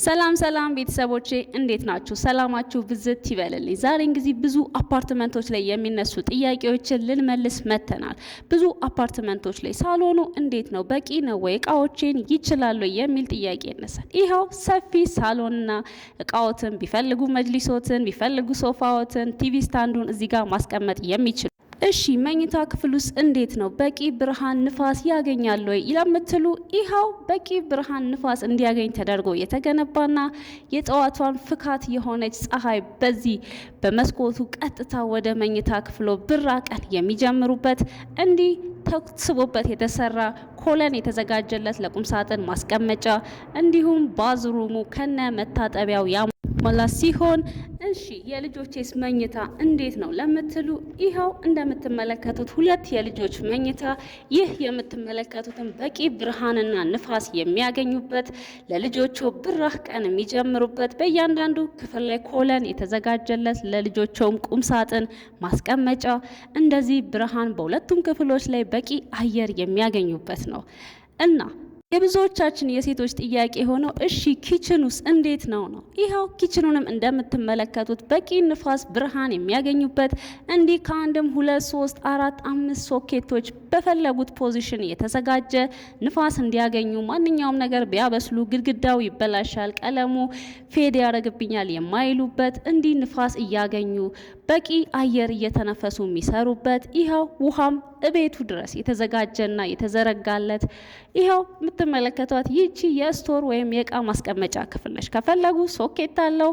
ሰላም ቤተሰቦቼ እንዴት ናችሁ? ሰላማችሁ ብዝት ይበልልኝ። ዛሬ እንግዲህ ብዙ አፓርትመንቶች ላይ የሚነሱ ጥያቄዎችን ልንመልስ መተናል። ብዙ አፓርትመንቶች ላይ ሳሎኑ እንዴት ነው? በቂ ነው ወይ? እቃዎችን ይችላሉ የሚል ጥያቄ ይነሳል። ይኸው ሰፊ ሳሎንና እቃዎትን ቢፈልጉ መጅሊሶትን፣ ቢፈልጉ ሶፋዎትን፣ ቲቪ ስታንዱን እዚህ ጋር ማስቀመጥ የሚችሉ እሺ መኝታ ክፍል ውስጥ እንዴት ነው? በቂ ብርሃን ንፋስ ያገኛል ወይ ለምትሉ ይኸው በቂ ብርሃን ንፋስ እንዲያገኝ ተደርጎ የተገነባና የጠዋቷን ፍካት የሆነች ፀሐይ በዚህ በመስኮቱ ቀጥታ ወደ መኝታ ክፍሎ ብራቀን የሚጀምሩበት እንዲህ ተስቦበት የተሰራ ኮለን የተዘጋጀለት ለቁም ሳጥን ማስቀመጫ እንዲሁም ባዝሩሙ ከነ መታጠቢያው ያሟላ ሲሆን እሺ የልጆችስ መኝታ እንዴት ነው ለምትሉ ይኸው እንደምትመለከቱት ሁለት የልጆች መኝታ ይህ የምትመለከቱትን በቂ ብርሃንና ንፋስ የሚያገኙበት ለልጆቹ ብራህ ቀን የሚጀምሩበት በእያንዳንዱ ክፍል ላይ ኮለን የተዘጋጀለት ለልጆቹም ቁም ሳጥን ማስቀመጫ እንደዚህ ብርሃን በሁለቱም ክፍሎች ላይ በቂ አየር የሚያገኙበት ነው እና የብዙዎቻችን የሴቶች ጥያቄ ሆኖ እሺ ኪችን ውስጥ እንዴት ነው? ይኸው ኪችኑንም እንደምትመለከቱት በቂ ንፋስ ብርሃን የሚያገኙበት እንዲህ ከአንድም 2 3 4 5 ሶኬቶች በፈለጉት ፖዚሽን የተዘጋጀ ንፋስ እንዲያገኙ ማንኛውም ነገር ቢያበስሉ ግድግዳው ይበላሻል፣ ቀለሙ ፌድ ያደርግብኛል የማይሉበት እንዲህ ንፋስ እያገኙ በቂ አየር እየተነፈሱ የሚሰሩበት ይኸው ውሃም እቤቱ ድረስ የተዘጋጀና የተዘረጋለት ይኸው የምትመለከቷት ይቺ የስቶር ወይም የእቃ ማስቀመጫ ክፍል ነች። ከፈለጉ ሶኬት አለው፣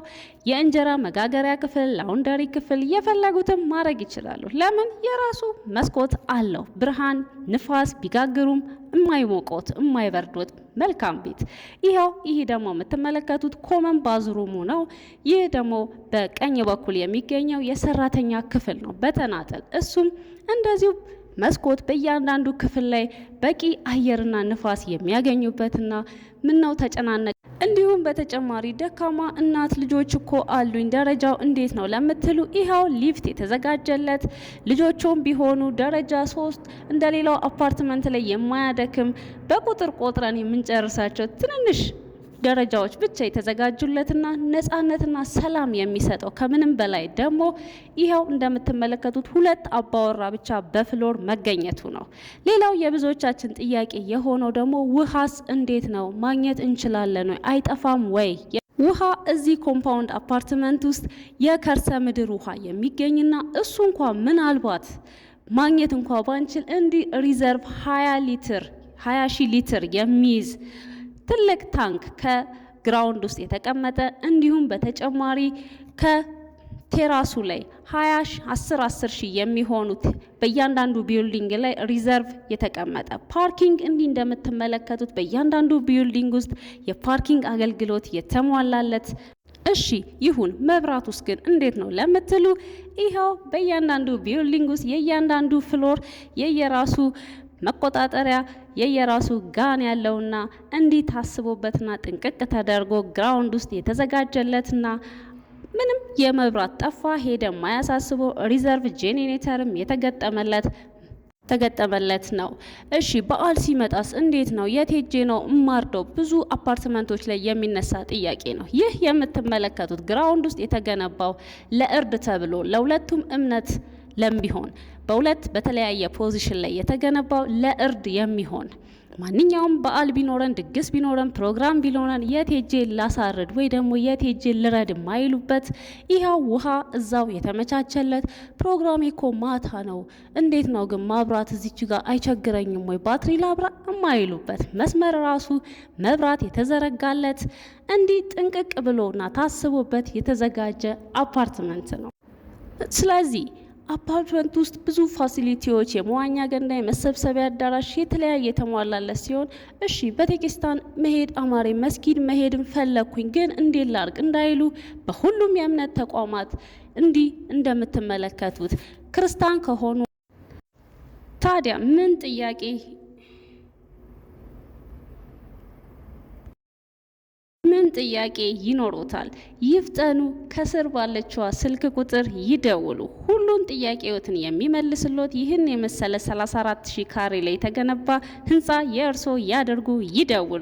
የእንጀራ መጋገሪያ ክፍል፣ ላውንደሪ ክፍል የፈለጉትም ማድረግ ይችላሉ። ለምን የራሱ መስኮት አለው። ብርሃን ንፋስ ቢጋግሩም የማይሞቆት የማይበርዶት መልካም ቤት። ይኸው ይህ ደግሞ የምትመለከቱት ኮመን ባዝሩሙ ነው። ይህ ደግሞ በቀኝ በኩል የሚገኘው የሰራተኛ ክፍል ነው በተናጠል እሱም እንደዚሁ መስኮት በእያንዳንዱ ክፍል ላይ በቂ አየርና ንፋስ የሚያገኙበትና ምነው ተጨናነቀ። እንዲሁም በተጨማሪ ደካማ እናት ልጆች እኮ አሉኝ ደረጃው እንዴት ነው ለምትሉ ይኸው ሊፍት የተዘጋጀለት ልጆቹም ቢሆኑ ደረጃ 3 እንደሌላው አፓርትመንት ላይ የማያደክም በቁጥር ቆጥረን የምንጨርሳቸው ትንንሽ ደረጃዎች ብቻ የተዘጋጁለትና ነፃነትና ሰላም የሚሰጠው ከምንም በላይ ደግሞ ይኸው እንደምትመለከቱት 2 አባወራ ብቻ በፍሎር መገኘቱ ነው። ሌላው የብዙዎቻችን ጥያቄ የሆነው ደግሞ ውሃስ እንዴት ነው ማግኘት እንችላለን ወይ? አይጠፋም ወይ? ውሃ እዚህ ኮምፓውንድ አፓርትመንት ውስጥ የከርሰ ምድር ውሃ የሚገኝና እሱ እንኳን ምናልባት ማግኘት እንኳን ባንችል እንዲህ ሪዘርቭ 20 ሊትር የሚይዝ ትልቅ ታንክ ከግራውንድ ውስጥ የተቀመጠ እንዲሁም በተጨማሪ ከቴራሱ ላይ 10 ሺህ የሚሆኑት በእያንዳንዱ ቢልዲንግ ላይ ሪዘርቭ የተቀመጠ ፓርኪንግ እንዲህ እንደምትመለከቱት በእያንዳንዱ ቢልዲንግ ውስጥ የፓርኪንግ አገልግሎት የተሟላለት እሺ ይሁን። መብራት ውስጥ ግን እንዴት ነው ለምትሉ ይኸው በእያንዳንዱ ቢልዲንግ ውስጥ የእያንዳንዱ ፍሎር የየራሱ መቆጣጠሪያ የየራሱ ጋን ያለውና እንዲህ ታስቦበትና ጥንቅቅ ተደርጎ ግራውንድ ውስጥ የተዘጋጀለትና ምንም የመብራት ጠፋ ሄደ ማያሳስበው ሪዘርቭ ጄኔሬተርም የተገጠመለት ነው። እሺ በዓል ሲመጣስ እንዴት ነው? የት ሄጄ ነው እማርደው? ብዙ አፓርትመንቶች ላይ የሚነሳ ጥያቄ ነው። ይህ የምትመለከቱት ግራውንድ ውስጥ የተገነባው ለእርድ ተብሎ ለሁለቱም እምነት ለምቢሆን በሁለት በተለያየ ፖዚሽን ላይ የተገነባው ለእርድ የሚሆን ማንኛውም በዓል ቢኖረን ድግስ ቢኖረን ፕሮግራም ቢኖረን የት ሄጄ ላሳርድ ወይ ደግሞ የት ሄጄ ልረድ ማይሉበት ይኸው ውሃ እዛው የተመቻቸለት ፕሮግራም እኮ ማታ ነው እንዴት ነው ግን ማብራት እዚች ጋር አይቸግረኝም ወይ ባትሪ ላብራ ማይሉበት መስመር ራሱ መብራት የተዘረጋለት እንዲህ ጥንቅቅ ብሎና ታስቦበት የተዘጋጀ አፓርትመንት ነው። ስለዚህ አፓርትመንት ውስጥ ብዙ ፋሲሊቲዎች የመዋኛ ገንዳ፣ የመሰብሰቢያ አዳራሽ የተለያየ የተሟላለት ሲሆን እሺ ቤተክርስቲያን መሄድ አማሬ መስጊድ መሄድን ፈለኩኝ ግን እንዴት ላርግ እንዳይሉ በሁሉም የእምነት ተቋማት እንዲህ እንደምትመለከቱት ክርስቲያን ከሆኑ ታዲያ ምን ጥያቄ ይኖሮታል? ይፍጠኑ። ከስር ባለችዋ ስልክ ቁጥር ይደውሉ። ሁሉን ጥያቄዎትን የሚመልስሎት ይህን የመሰለ 34,000 ካሬ ላይ የተገነባ ህንፃ የእርሶ ያደርጉ። ይደውሉ።